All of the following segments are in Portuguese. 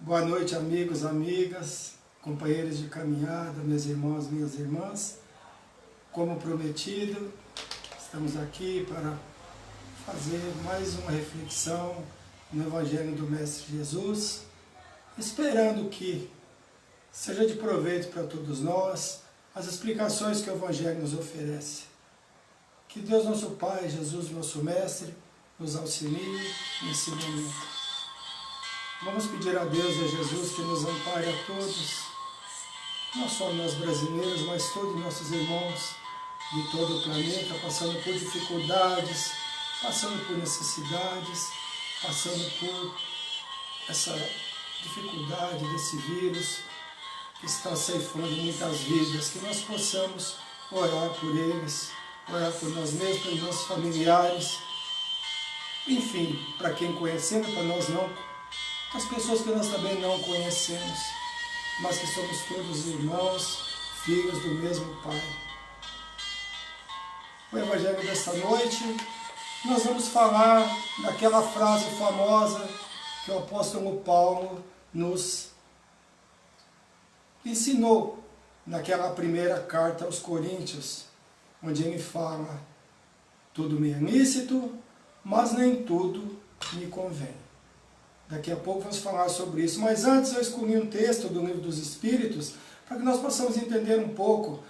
Boa noite, amigos, amigas, companheiros de caminhada, meus irmãos, minhas irmãs. Como prometido, estamos aqui para fazer mais uma reflexão no Evangelho do Mestre Jesus, esperando que seja de proveito para todos nós as explicações que o Evangelho nos oferece. Que Deus, nosso Pai, Jesus, nosso Mestre, nos auxilie nesse momento. Vamos pedir a Deus e a Jesus que nos ampare a todos, não só nós brasileiros, mas todos nossos irmãos de todo o planeta, passando por dificuldades, passando por necessidades, passando por essa dificuldade desse vírus que está ceifando muitas vidas, que nós possamos orar por eles, orar por nós mesmos, pelos nossos familiares, enfim, para quem conhecemos, para nós não, as pessoas que nós também não conhecemos, mas que somos todos irmãos, filhos do mesmo Pai. O Evangelho desta noite, nós vamos falar daquela frase famosa que o apóstolo Paulo nos ensinou naquela primeira carta aos Coríntios, onde ele fala: tudo me é lícito, mas nem tudo me convém. Daqui a pouco vamos falar sobre isso, mas antes eu escolhi um texto do Livro dos Espíritos para que nós possamos entender um pouco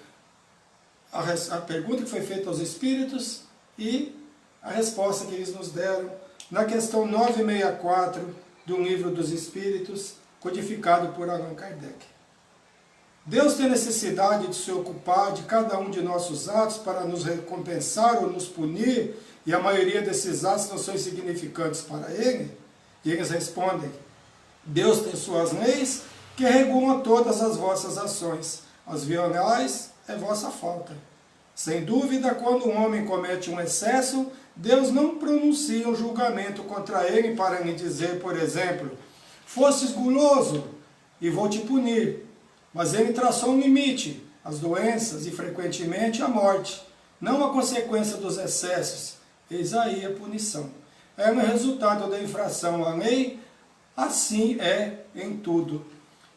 a pergunta que foi feita aos Espíritos e a resposta que eles nos deram na questão 964 do Livro dos Espíritos, codificado por Allan Kardec. Deus tem necessidade de se ocupar de cada um de nossos atos para nos recompensar ou nos punir, e a maioria desses atos não são insignificantes para Ele? E eles respondem: Deus tem suas leis que regulam todas as vossas ações. As violais é vossa falta. Sem dúvida, quando um homem comete um excesso, Deus não pronuncia um julgamento contra ele para lhe dizer, por exemplo: fostes guloso e vou te punir. Mas ele traçou um limite, as doenças e frequentemente a morte, não a consequência dos excessos. Eis aí a punição. É um resultado da infração à lei, assim é em tudo.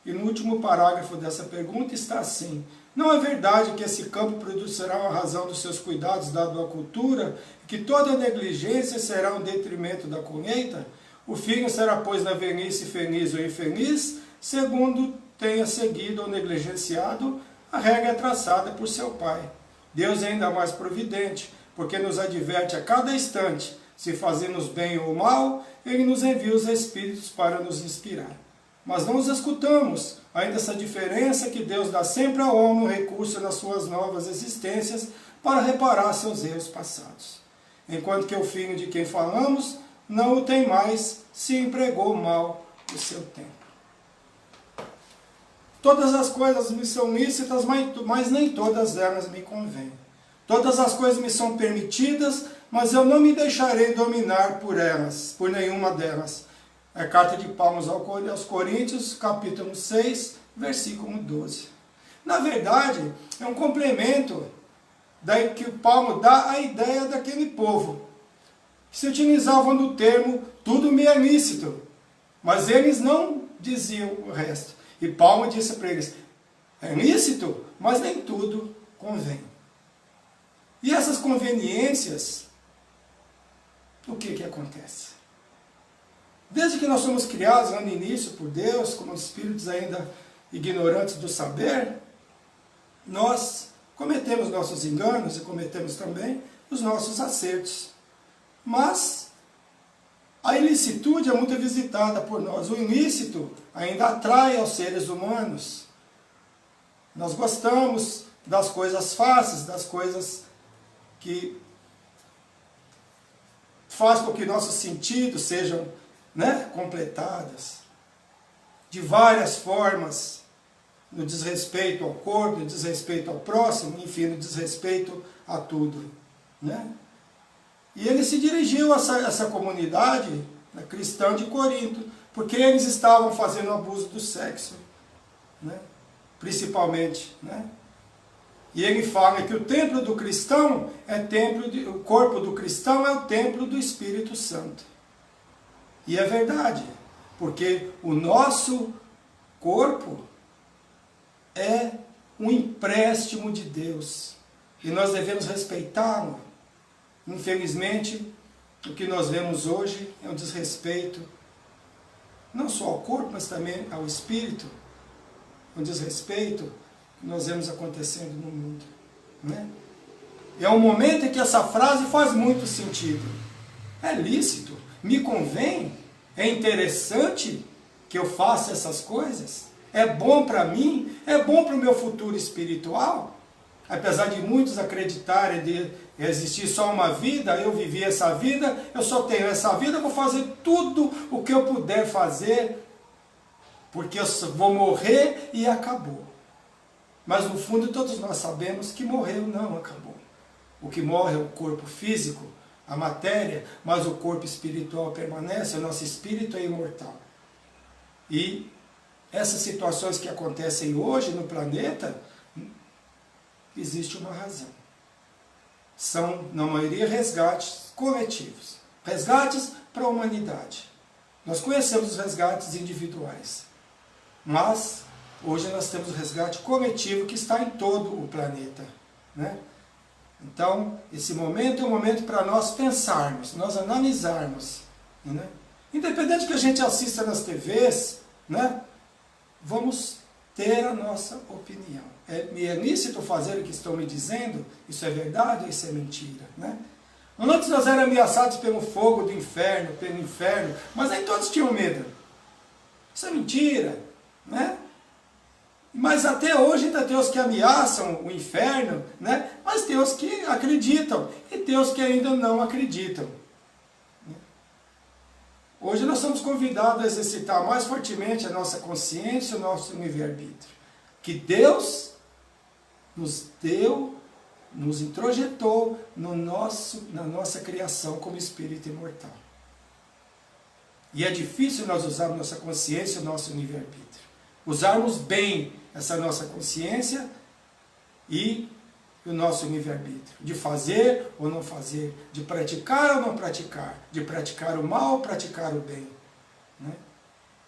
E no último parágrafo dessa pergunta está assim: não é verdade que esse campo produzirá a razão dos seus cuidados dado à cultura, e que toda negligência será um detrimento da colheita? O filho será, pois, na velhice feliz ou infeliz, segundo tenha seguido ou negligenciado a regra traçada por seu pai. Deus é ainda mais providente, porque nos adverte a cada instante. Se fazemos bem ou mal, Ele nos envia os Espíritos para nos inspirar. Mas não os escutamos. Ainda essa diferença que Deus dá sempre ao homem um recurso nas suas novas existências para reparar seus erros passados. Enquanto que o filho de quem falamos não o tem mais, se empregou mal o seu tempo. Todas as coisas me são lícitas, mas nem todas elas me convêm. Todas as coisas me são permitidas, mas eu não me deixarei dominar por elas, por nenhuma delas. É a carta de Paulo aos Coríntios, capítulo 6, versículo 12. Na verdade, é um complemento daí que Paulo dá a ideia daquele povo, que se utilizavam do termo tudo me é lícito, mas eles não diziam o resto. E Paulo disse para eles: é lícito, mas nem tudo convém. E essas conveniências, o que acontece? Desde que nós somos criados lá no início por Deus, como espíritos ainda ignorantes do saber, nós cometemos nossos enganos e cometemos também os nossos acertos. Mas a ilicitude é muito visitada por nós. O ilícito ainda atrai aos seres humanos. Nós gostamos das coisas fáceis, das coisas que faz com que nossos sentidos sejam completados de várias formas, no desrespeito ao corpo, no desrespeito ao próximo, enfim, no desrespeito a tudo. E ele se dirigiu a essa comunidade cristã de Corinto, porque eles estavam fazendo abuso do sexo, principalmente. E ele fala que o templo do cristão o corpo do cristão é o templo do Espírito Santo. E é verdade, porque o nosso corpo é um empréstimo de Deus e nós devemos respeitá-lo. Infelizmente, o que nós vemos hoje é um desrespeito, não só ao corpo, mas também ao espírito, um desrespeito que nós vemos acontecendo no mundo, né? É um momento em que essa frase faz muito sentido. É lícito, me convém, é interessante que eu faça essas coisas, é bom para mim, é bom para o meu futuro espiritual. Apesar de muitos acreditarem de existir só uma vida, eu vivi essa vida, eu só tenho essa vida, eu vou fazer tudo o que eu puder fazer, porque eu vou morrer e acabou. Mas no fundo todos nós sabemos que morreu não acabou. O que morre é o corpo físico, a matéria, mas o corpo espiritual permanece, o nosso espírito é imortal. E essas situações que acontecem hoje no planeta, existe uma razão. São, na maioria, resgates coletivos. Resgates para a humanidade. Nós conhecemos os resgates individuais. Mas, hoje nós temos o resgate coletivo que está em todo o planeta, né? Então, esse momento é um momento para nós pensarmos, nós analisarmos, né? Independente do que a gente assista nas TVs, né? Vamos ter a nossa opinião. É lícito fazer o que estão me dizendo? Isso é verdade ou isso é mentira, né? Antes nós éramos ameaçados pelo fogo do inferno, pelo inferno, mas nem todos tinham medo. Isso é mentira, né? Mas até hoje ainda tem os que ameaçam o inferno, né? Mas tem os que acreditam e tem os que ainda não acreditam. Hoje nós somos convidados a exercitar mais fortemente a nossa consciência e o nosso livre-arbítrio. Que Deus nos deu, nos introjetou na nossa criação como espírito imortal. E é difícil nós usarmos nossa consciência e o nosso livre-arbítrio. Usarmos bem essa nossa consciência e o nosso livre-arbítrio. De fazer ou não fazer, de praticar ou não praticar, de praticar o mal ou praticar o bem, né?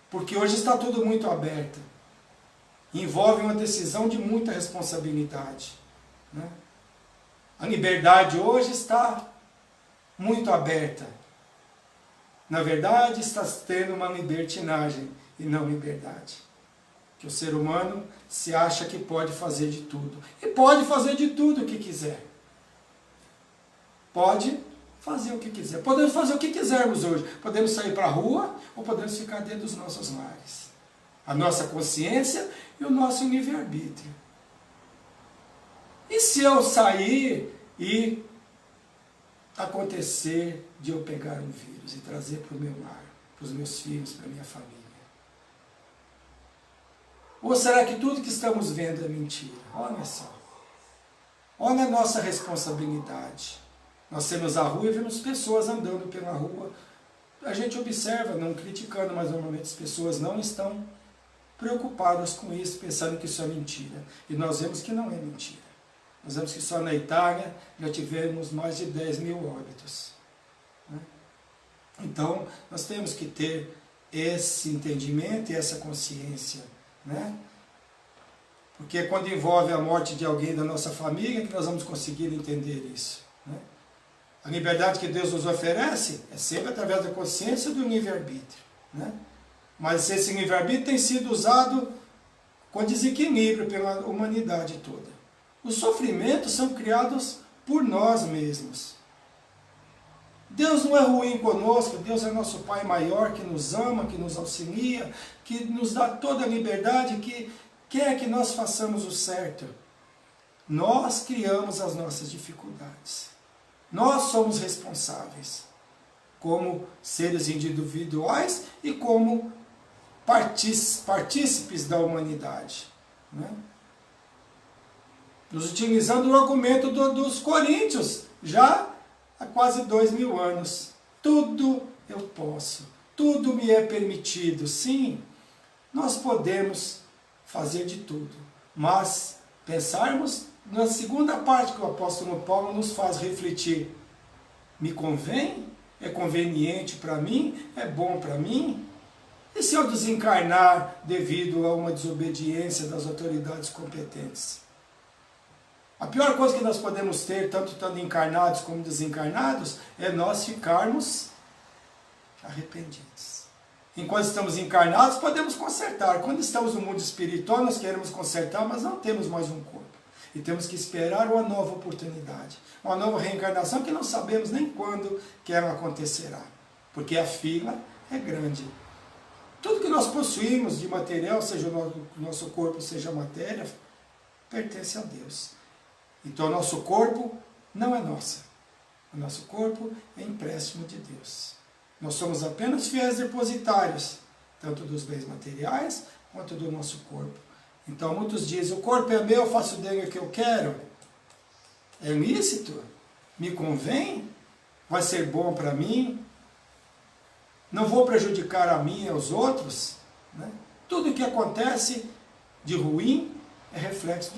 Porque hoje está tudo muito aberto. Envolve uma decisão de muita responsabilidade, né? A liberdade hoje está muito aberta. Na verdade, está tendo uma libertinagem e não liberdade. Que o ser humano se acha que pode fazer de tudo. E pode fazer de tudo o que quiser. Pode fazer o que quiser. Podemos fazer o que quisermos hoje. Podemos sair para a rua ou podemos ficar dentro dos nossos lares. A nossa consciência e o nosso livre-arbítrio. E se eu sair e acontecer de eu pegar um vírus e trazer para o meu lar, para os meus filhos, para a minha família? Ou será que tudo que estamos vendo é mentira? Olha só. Olha a nossa responsabilidade. Nós temos a rua e vemos pessoas andando pela rua. A gente observa, não criticando, mas normalmente as pessoas não estão preocupadas com isso, pensando que isso é mentira. E nós vemos que não é mentira. Nós vemos que só na Itália já tivemos mais de 10 mil óbitos, né? Então, nós temos que ter esse entendimento e essa consciência, né? Porque quando envolve a morte de alguém da nossa família, que nós vamos conseguir entender isso, né? A liberdade que Deus nos oferece é sempre através da consciência do livre-arbítrio, né? Mas esse livre-arbítrio tem sido usado com desequilíbrio pela humanidade toda. Os sofrimentos são criados por nós mesmos. Deus não é ruim conosco, Deus é nosso Pai maior, que nos ama, que nos auxilia, que nos dá toda a liberdade, que quer que nós façamos o certo. Nós criamos as nossas dificuldades. Nós somos responsáveis, como seres individuais e como partícipes da humanidade, né? Nos utilizando o argumento dos coríntios, já há quase 2000 anos. Tudo eu posso, tudo me é permitido. Sim, nós podemos fazer de tudo, mas pensarmos na segunda parte que o apóstolo Paulo nos faz refletir. Me convém? É conveniente para mim? É bom para mim? E se eu desencarnar devido a uma desobediência das autoridades competentes? A pior coisa que nós podemos ter, tanto estando encarnados como desencarnados, é nós ficarmos arrependidos. Enquanto estamos encarnados, podemos consertar. Quando estamos no mundo espiritual, nós queremos consertar, mas não temos mais um corpo. E temos que esperar uma nova oportunidade, uma nova reencarnação que não sabemos nem quando que ela acontecerá, porque a fila é grande. Tudo que nós possuímos de material, seja o nosso corpo, seja a matéria, pertence a Deus. Então o nosso corpo não é nosso. O nosso corpo é empréstimo de Deus. Nós somos apenas fiéis depositários, tanto dos bens materiais quanto do nosso corpo. Então muitos dizem, o corpo é meu, eu faço dele o que eu quero. É lícito? Me convém? Vai ser bom para mim? Não vou prejudicar a mim e aos outros? Né? Tudo o que acontece de ruim é reflexo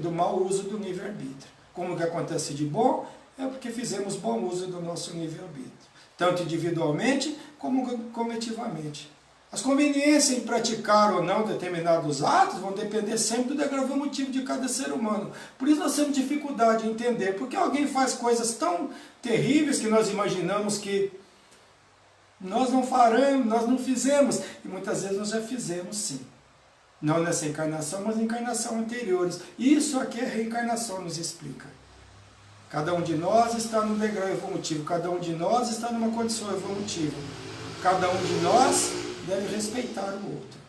do mau uso do livre-arbítrio. Como o que acontece de bom é porque fizemos bom uso do nosso livre-arbítrio, tanto individualmente como coletivamente. As conveniências em praticar ou não determinados atos vão depender sempre do degrau evolutivo de cada ser humano. Por isso nós temos dificuldade em entender porque alguém faz coisas tão terríveis que nós imaginamos que nós não faremos, nós não fizemos. E muitas vezes nós já fizemos sim. Não nessa encarnação, mas em encarnação anteriores. Isso aqui a reencarnação nos explica. Cada um de nós está no degrau evolutivo, cada um de nós está numa condição evolutiva. Cada um de nós deve respeitar o outro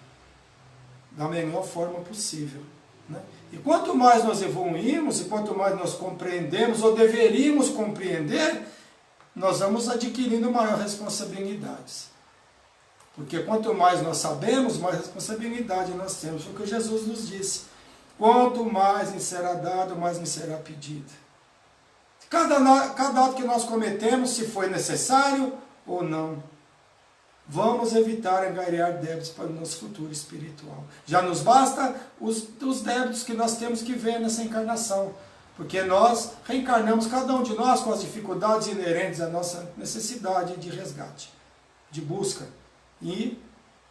da melhor forma possível. Né? E quanto mais nós evoluímos, e quanto mais nós compreendemos, ou deveríamos compreender, nós vamos adquirindo maior responsabilidades. Porque quanto mais nós sabemos, mais responsabilidade nós temos. Foi o que Jesus nos disse. Quanto mais me será dado, mais me será pedido. Cada ato que nós cometemos, se foi necessário ou não, vamos evitar angariar débitos para o nosso futuro espiritual. Já nos basta os débitos que nós temos que ver nessa encarnação. Porque nós reencarnamos, cada um de nós, com as dificuldades inerentes à nossa necessidade de resgate, de busca. E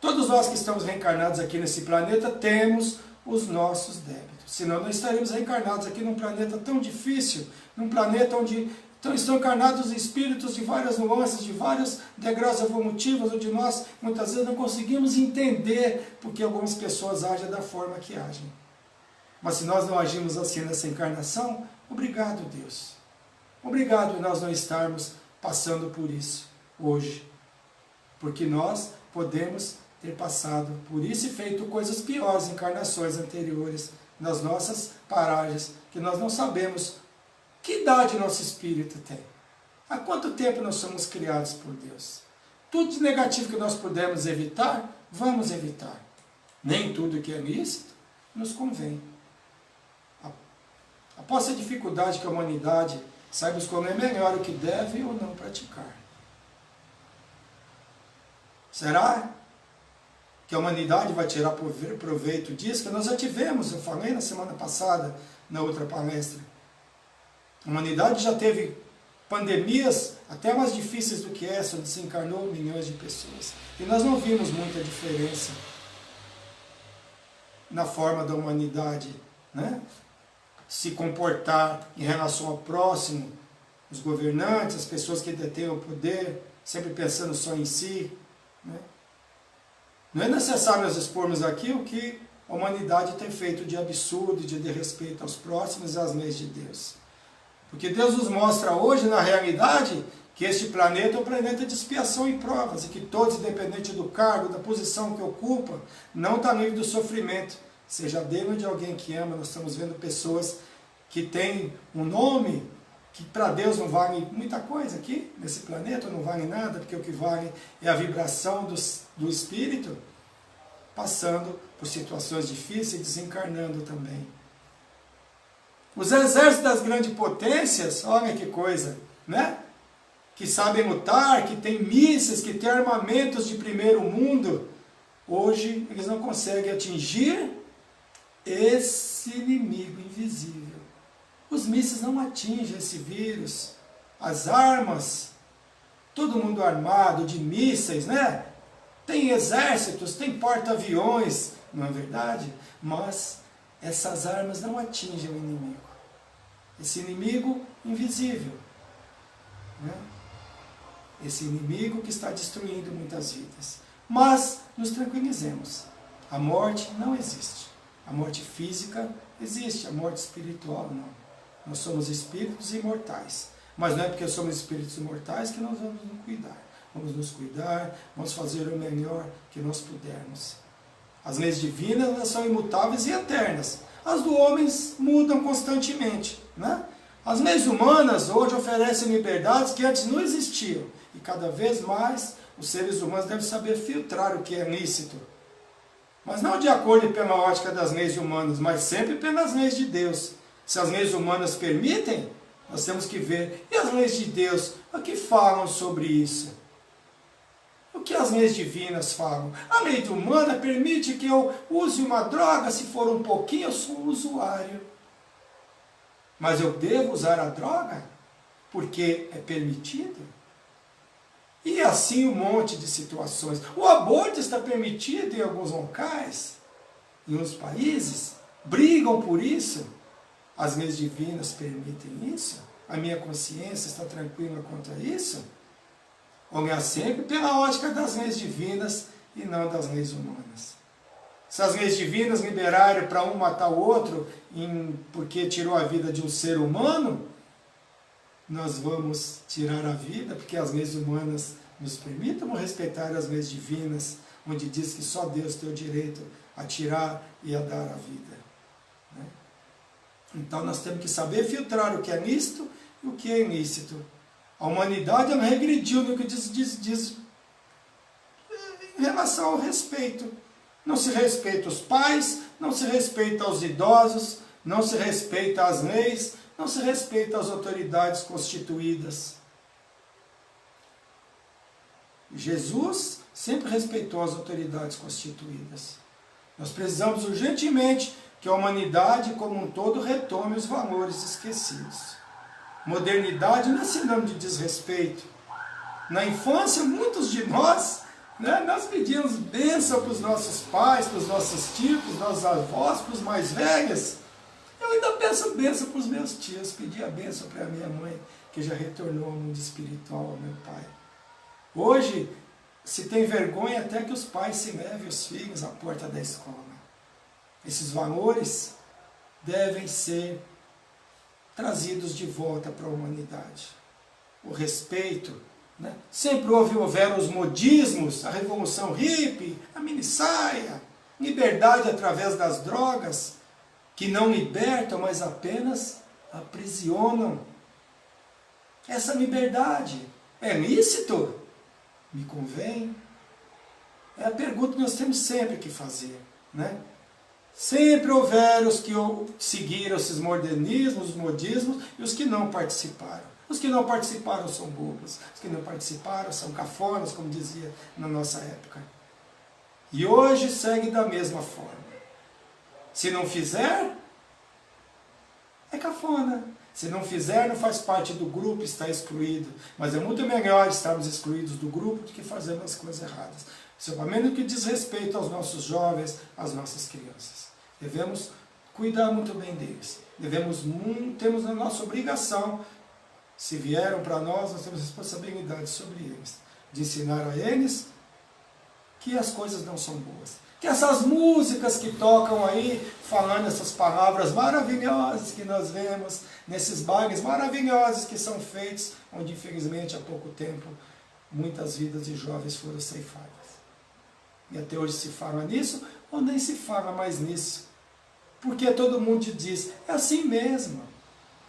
todos nós que estamos reencarnados aqui nesse planeta temos os nossos débitos. Senão não estaremos reencarnados aqui num planeta tão difícil, num planeta onde estão encarnados espíritos de várias nuances, de vários degraus evolutivos, onde nós muitas vezes não conseguimos entender porque algumas pessoas agem da forma que agem. Mas se nós não agimos assim nessa encarnação, obrigado, Deus. Obrigado por nós não estarmos passando por isso hoje. Porque nós podemos ter passado por isso e feito coisas piores em encarnações anteriores, nas nossas paragens, que nós não sabemos que idade nosso espírito tem. Há quanto tempo nós somos criados por Deus? Tudo de negativo que nós pudermos evitar, vamos evitar. Nem tudo que é lícito nos convém. Após a dificuldade que a humanidade saiba escolher melhor o que deve ou não praticar. Será que a humanidade vai tirar proveito disso? Que nós já tivemos, eu falei na semana passada, na outra palestra. A humanidade já teve pandemias até mais difíceis do que essa, onde se encarnou milhões de pessoas. E nós não vimos muita diferença na forma da humanidade, né? Se comportar em relação ao próximo, os governantes, as pessoas que detêm o poder, sempre pensando só em si. Né? Não é necessário nós expormos aqui o que a humanidade tem feito de absurdo, de desrespeito aos próximos e às leis de Deus. Porque Deus nos mostra hoje, na realidade, que este planeta é um planeta de expiação e provas, e que todos, independente do cargo, da posição que ocupa, não está livre do sofrimento. Seja dele ou de alguém que ama, nós estamos vendo pessoas que têm um nome que para Deus não vale muita coisa aqui, nesse planeta, não vale nada, porque o que vale é a vibração do espírito, passando por situações difíceis e desencarnando também. Os exércitos das grandes potências, olha que coisa, né? Que sabem lutar, que têm mísseis, que têm armamentos de primeiro mundo, hoje eles não conseguem atingir esse inimigo invisível. Os mísseis não atingem esse vírus. As armas, todo mundo armado de mísseis, né? tem exércitos, tem porta-aviões, não é verdade? Mas essas armas não atingem o inimigo. Esse inimigo invisível, né? Esse inimigo que está destruindo muitas vidas. Mas nos tranquilizemos. A morte não existe. A morte física existe, a morte espiritual não. Nós somos espíritos imortais. Mas não é porque somos espíritos imortais que nós vamos nos cuidar. Vamos nos cuidar, vamos fazer o melhor que nós pudermos. As leis divinas, elas são imutáveis e eternas. As do homem mudam constantemente, né? As leis humanas hoje oferecem liberdades que antes não existiam. E cada vez mais os seres humanos devem saber filtrar o que é lícito. Mas não de acordo e pela ótica das leis humanas, mas sempre pelas leis de Deus. Se as leis humanas permitem, nós temos que ver. E as leis de Deus, o que falam sobre isso? O que as leis divinas falam? A lei humana permite que eu use uma droga, se for um pouquinho, eu sou um usuário. Mas eu devo usar a droga? Porque é permitido? E assim um monte de situações. O aborto está permitido em alguns locais, em uns países, brigam por isso. As leis divinas permitem isso? A minha consciência está tranquila quanto a isso? Olhar sempre pela ótica das leis divinas e não das leis humanas. Se as leis divinas liberaram para um matar o outro porque tirou a vida de um ser humano, nós vamos tirar a vida porque as leis humanas nos permitam respeitar as leis divinas, onde diz que só Deus tem o direito a tirar e a dar a vida. Né? Então nós temos que saber filtrar o que é lícito e o que é ilícito. A humanidade ela regrediu no que diz em relação ao respeito. Não se respeita os pais, não se respeita os idosos, não se respeita as leis, não se respeita as autoridades constituídas. Jesus sempre respeitou as autoridades constituídas. Nós precisamos urgentemente que a humanidade como um todo retome os valores esquecidos. Modernidade não é sinônimo de desrespeito. Na infância, muitos de nós, né, nós pedíamos bênção para os nossos pais, para os nossos tios, para os nossos avós, para os mais velhos. Eu ainda peço bênção para os meus tios, pedi a bênção para a minha mãe, que já retornou ao mundo espiritual, ao meu pai. Hoje, se tem vergonha até que os pais se levem os filhos à porta da escola. Esses valores devem ser trazidos de volta para a humanidade. O respeito, né? Sempre houveram os modismos, a revolução hippie, a minissaia, liberdade através das drogas, que não libertam, mas apenas aprisionam. Essa liberdade é lícito? Me convém? É a pergunta que nós temos sempre que fazer, né? Sempre houveram os que seguiram esses modernismos, os modismos, e os que não participaram. Os que não participaram são bobos, os que não participaram são cafonas, como dizia na nossa época. E hoje segue da mesma forma. Se não fizer, é cafona. Se não fizer, não faz parte do grupo, está excluído. Mas é muito melhor estarmos excluídos do grupo do que fazermos as coisas erradas. Principalmente no que diz respeito aos nossos jovens, às nossas crianças. Devemos cuidar muito bem deles. Temos a nossa obrigação, se vieram para nós temos responsabilidade sobre eles. De ensinar a eles que as coisas não são boas. Que essas músicas que tocam aí, falando essas palavras maravilhosas que nós vemos, nesses bailes maravilhosos que são feitos, onde infelizmente há pouco tempo, muitas vidas de jovens foram ceifadas. E até hoje se fala nisso, ou nem se fala mais nisso. Porque todo mundo diz, é assim mesmo.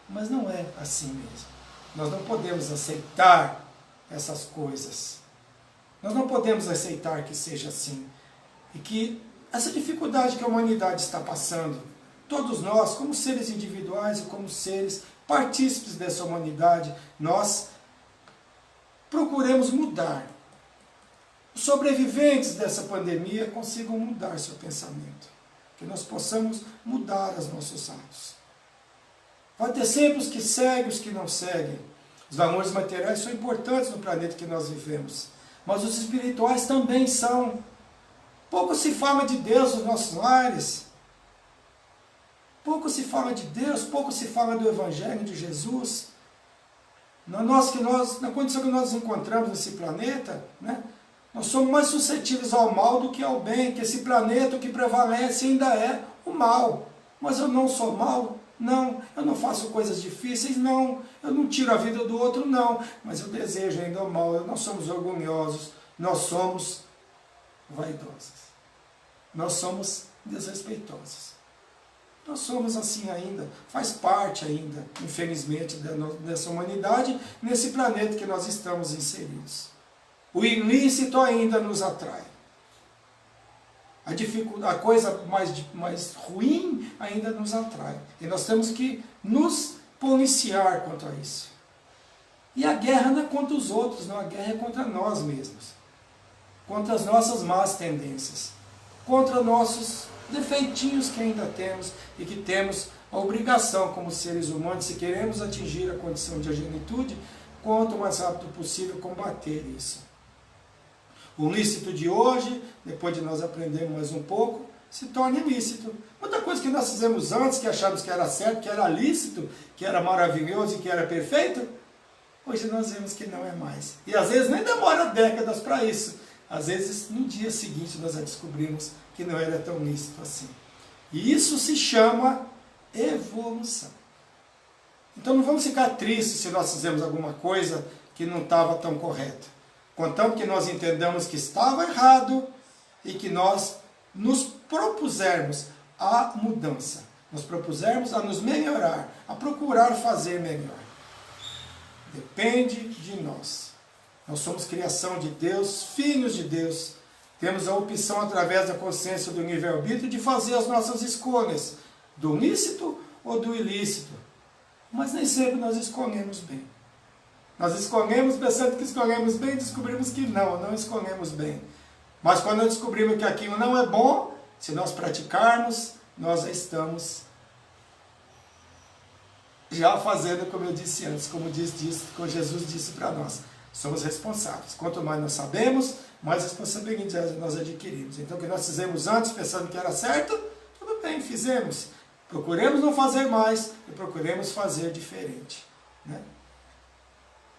Mas não é assim mesmo. Nós não podemos aceitar essas coisas. Nós não podemos aceitar que seja assim. E que essa dificuldade que a humanidade está passando, todos nós, como seres individuais e como seres partícipes dessa humanidade, nós procuremos mudar. Os sobreviventes dessa pandemia consigam mudar seu pensamento. Que nós possamos mudar os nossos atos. Vai ter sempre os que seguem, os que não seguem. Os valores materiais são importantes no planeta que nós vivemos. mas os espirituais também são. Pouco se fala de Deus nos nossos lares. Pouco se fala de Deus, pouco se fala do Evangelho de Jesus. Na condição que nós nos encontramos nesse planeta, né, nós somos mais suscetíveis ao mal do que ao bem, que esse planeta o que prevalece ainda é o mal. Mas eu não sou mal? Não. Eu não faço coisas difíceis? Não. Eu não tiro a vida do outro? Não. Mas eu desejo ainda o mal. Nós somos orgulhosos, nós somos vaidosos. Nós somos desrespeitosos. Nós somos assim ainda, faz parte ainda, infelizmente, dessa humanidade, nesse planeta que nós estamos inseridos. O ilícito ainda nos atrai. A coisa mais ruim ainda nos atrai. E nós temos que nos policiar contra isso. E a guerra não é contra os outros, não, a guerra é contra nós mesmos. Contra as nossas más tendências. Contra nossos defeitinhos que ainda temos e que temos a obrigação como seres humanos, se queremos atingir a condição de agenitude, quanto mais rápido possível combater isso. O lícito de hoje, depois de nós aprendermos mais um pouco, se torna ilícito. Muita coisa que nós fizemos antes, que achávamos que era certo, que era lícito, que era maravilhoso e que era perfeito, hoje nós vemos que não é mais. E às vezes nem demora décadas para isso. Às vezes, no dia seguinte, nós já descobrimos que não era tão lícito assim. E isso se chama evolução. Então não vamos ficar tristes se nós fizemos alguma coisa que não estava tão correta. Contanto que nós entendamos que estava errado e que nós nos propusermos a mudança. Nos propusermos a nos melhorar, a procurar fazer melhor. Depende de nós. Nós somos criação de Deus, filhos de Deus. Temos a opção, através da consciência do livre-arbítrio, de fazer as nossas escolhas, do lícito ou do ilícito. Mas nem sempre nós escolhemos bem. Nós escolhemos pensando que escolhemos bem, descobrimos que não escolhemos bem. Mas quando descobrimos que aquilo não é bom, se nós praticarmos, nós já estamos fazendo, como eu disse antes, como Jesus disse para nós. Somos responsáveis. Quanto mais nós sabemos, mais responsabilidade nós adquirimos. Então, o que nós fizemos antes, pensando que era certo, tudo bem, fizemos. Procuremos não fazer mais e procuremos fazer diferente. Né?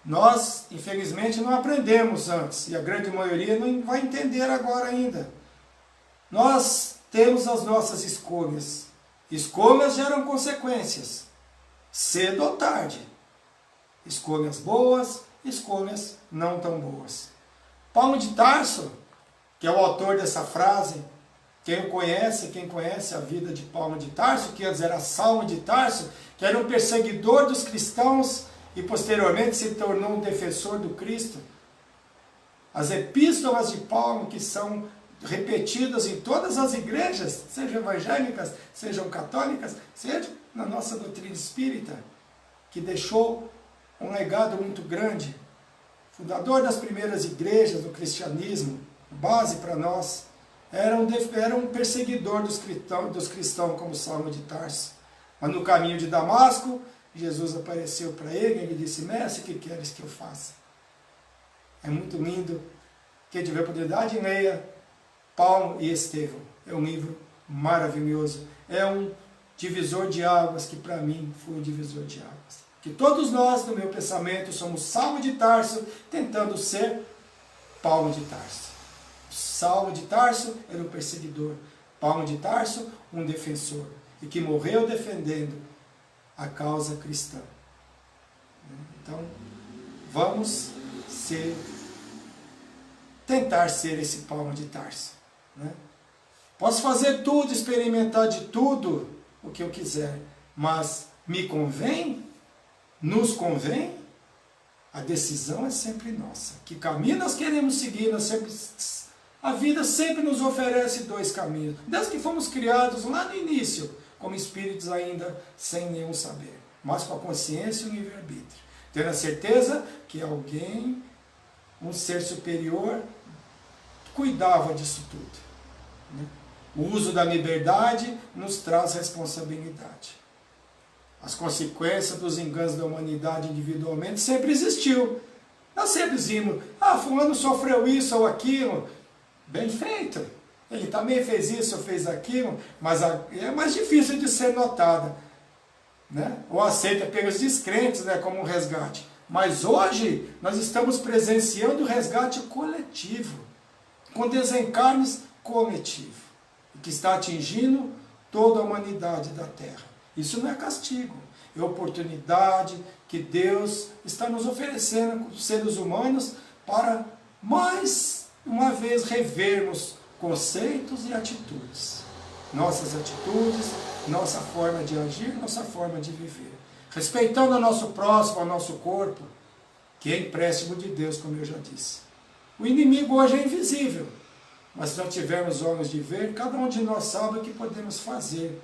Nós, infelizmente, não aprendemos antes, e a grande maioria não vai entender agora ainda. Nós temos as nossas escolhas. Escolhas geram consequências, cedo ou tarde. Escolhas boas, escolhas não tão boas. Paulo de Tarso, que é o autor dessa frase, quem conhece a vida de Paulo de Tarso, que antes era Saulo de Tarso, que era um perseguidor dos cristãos e posteriormente se tornou um defensor do Cristo. As epístolas de Paulo, que são repetidas em todas as igrejas, sejam evangélicas, sejam católicas, sejam na nossa doutrina espírita, que deixou um legado muito grande, fundador das primeiras igrejas do cristianismo, base para nós, era um perseguidor dos cristãos como Saulo de Tarso. Mas no caminho de Damasco, Jesus apareceu para ele e ele disse: Mestre, o que queres que eu faça? É muito lindo. Quem tiver oportunidade, leia Paulo e Estevão. É um livro maravilhoso. É um divisor de águas que para mim foi um divisor de águas. Que todos nós, no meu pensamento, somos Saulo de Tarso, tentando ser Paulo de Tarso. Saulo de Tarso era um perseguidor. Paulo de Tarso, um defensor. E que morreu defendendo a causa cristã. Então, vamos tentar ser esse Paulo de Tarso. Né? Posso fazer tudo, experimentar de tudo o que eu quiser, mas me convém? Nos convém? A decisão é sempre nossa. Que caminho nós queremos seguir? A vida sempre nos oferece dois caminhos. Desde que fomos criados lá no início, como espíritos ainda sem nenhum saber, mas com a consciência e o livre-arbítrio. Tendo a certeza que alguém, um ser superior, cuidava disso tudo. Né? O uso da liberdade nos traz responsabilidade. As consequências dos enganos da humanidade individualmente sempre existiu. Nós sempre dizemos, fulano sofreu isso ou aquilo. Bem feito. Ele também fez isso ou fez aquilo, mas é mais difícil de ser notada, né? Ou aceita pelos descrentes, né, como um resgate. Mas hoje nós estamos presenciando o resgate coletivo, com desencarnes coletivo, que está atingindo toda a humanidade da Terra. Isso não é castigo, é oportunidade que Deus está nos oferecendo, como seres humanos, para mais uma vez revermos conceitos e atitudes. Nossas atitudes, nossa forma de agir, nossa forma de viver. Respeitando o nosso próximo, o nosso corpo, que é empréstimo de Deus, como eu já disse. O inimigo hoje é invisível, mas se nós tivermos olhos de ver, cada um de nós sabe o que podemos fazer,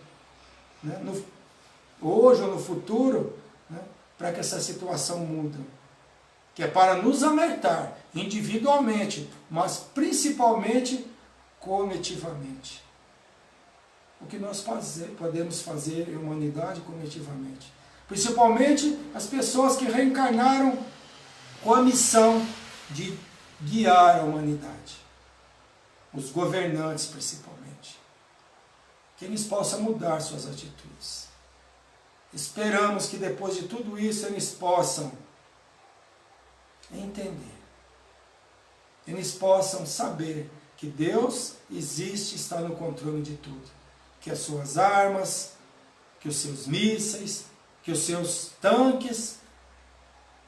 né? Hoje ou no futuro, né? Para que essa situação mude. Que é para nos alertar individualmente, mas principalmente coletivamente. O que nós podemos fazer em humanidade coletivamente. Principalmente as pessoas que reencarnaram com a missão de guiar a humanidade. Os governantes, principalmente. Que eles possam mudar suas atitudes. Esperamos que depois de tudo isso eles possam entender. Eles possam saber que Deus existe e está no controle de tudo. Que as suas armas, que os seus mísseis, que os seus tanques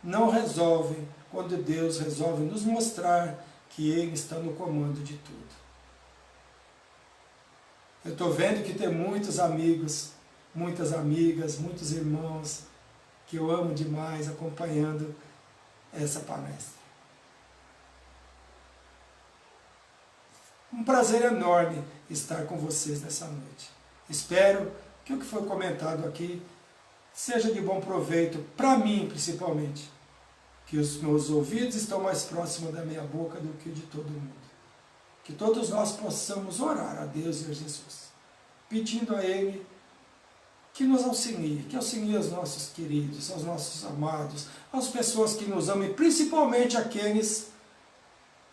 não resolvem quando Deus resolve nos mostrar que Ele está no comando de tudo. Eu estou vendo que tem muitos amigos, muitas amigas, muitos irmãos que eu amo demais acompanhando essa palestra. Um prazer enorme estar com vocês nessa noite. Espero que o que foi comentado aqui seja de bom proveito, para mim principalmente, que os meus ouvidos estão mais próximos da minha boca do que de todo mundo. Que todos nós possamos orar a Deus e a Jesus, pedindo a Ele que nos auxilie, que auxilie aos nossos queridos, aos nossos amados, às pessoas que nos amam, e principalmente aqueles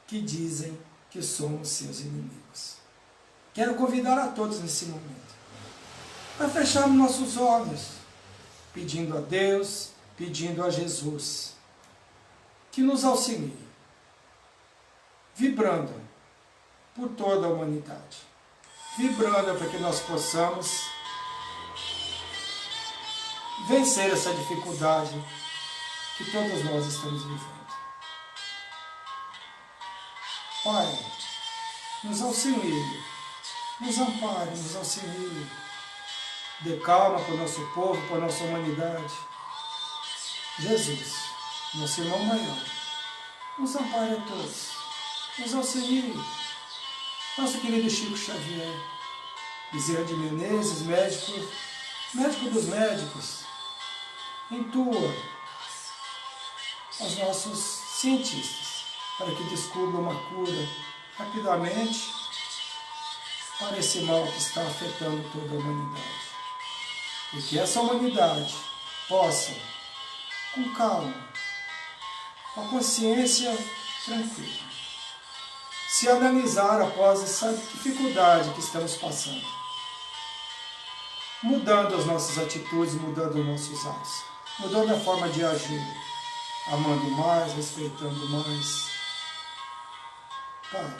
que dizem que somos seus inimigos. Quero convidar a todos nesse momento a fecharmos nossos olhos, pedindo a Deus, pedindo a Jesus, que nos auxilie, vibrando por toda a humanidade, vibrando para que nós possamos vencer essa dificuldade que todos nós estamos vivendo. Pai, nos auxilie, nos ampare, nos auxilie, dê calma para o nosso povo, para a nossa humanidade. Jesus, nosso irmão maior, nos ampare a todos, nos auxilie. Nosso querido Chico Xavier, Bezerra de Menezes, médico dos médicos, intua aos nossos cientistas para que descubram uma cura rapidamente para esse mal que está afetando toda a humanidade. E que essa humanidade possa, com calma, com a consciência tranquila, se analisar após essa dificuldade que estamos passando, mudando as nossas atitudes, mudando os nossos atos, mudando a forma de agir, amando mais, respeitando mais. Pai,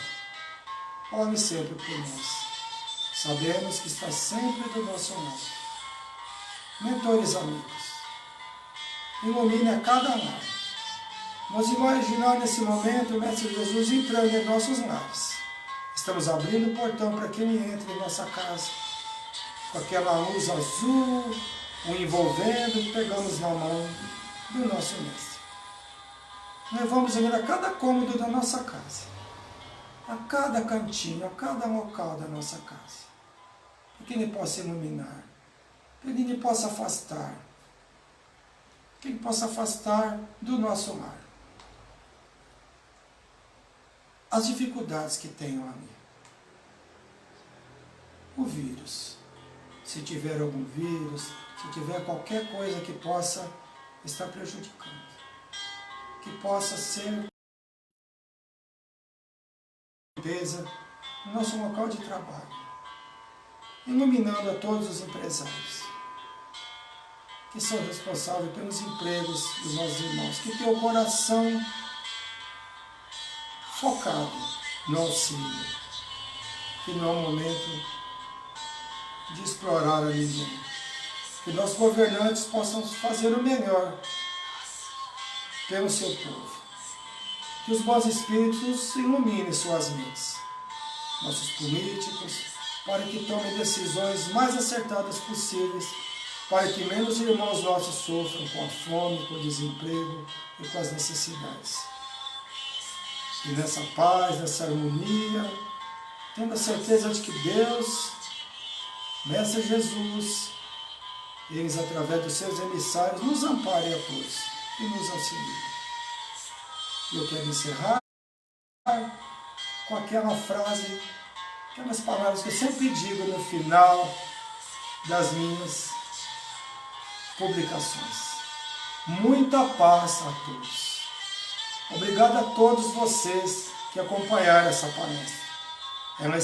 ore sempre por nós. Sabemos que está sempre do nosso lado. Mentores amigos, ilumine a cada lar. Vamos imaginar nesse momento o Mestre Jesus entrando em nossos lares. Estamos abrindo o portão para que Ele entre em nossa casa, com aquela luz azul, o envolvendo, e pegamos na mão do nosso Mestre. Levamos Ele a cada cômodo da nossa casa, a cada cantinho, a cada local da nossa casa, para que Ele possa iluminar, para que Ele possa afastar, que Ele possa afastar do nosso lar as dificuldades que tenham ali. O vírus, se tiver algum vírus, se tiver qualquer coisa que possa estar prejudicando, que possa ser limpeza no nosso local de trabalho, iluminando a todos os empresários que são responsáveis pelos empregos dos nossos irmãos, que tem o coração focado no auxílio, que não é o momento de explorar a ninguém. Que nossos governantes possam fazer o melhor pelo seu povo. Que os bons espíritos iluminem suas mentes, nossos políticos, para que tomem decisões mais acertadas possíveis, para que menos irmãos nossos sofram com a fome, com o desemprego e com as necessidades. E nessa paz, nessa harmonia, tendo a certeza de que Deus, Mestre Jesus, eles através dos seus emissários nos amparem a todos e nos auxiliem. Eu quero encerrar com aquela frase, aquelas palavras que eu sempre digo no final das minhas publicações. Muita paz a todos. Obrigado a todos vocês que acompanharam essa palestra. Ela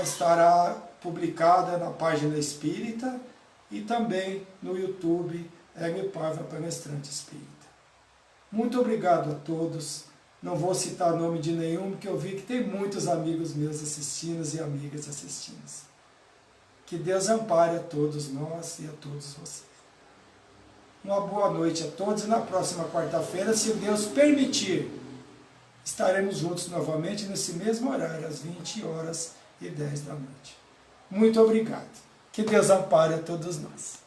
estará publicada na página espírita e também no YouTube Hélio Paiva Palestrante Espírita. Muito obrigado a todos. Não vou citar o nome de nenhum, porque eu vi que tem muitos amigos meus assistindo e amigas assistindo. Que Deus ampare a todos nós e a todos vocês. Uma boa noite a todos e na próxima quarta-feira, se Deus permitir, estaremos juntos novamente nesse mesmo horário, às 20h10 da noite. Muito obrigado. Que Deus ampare a todos nós.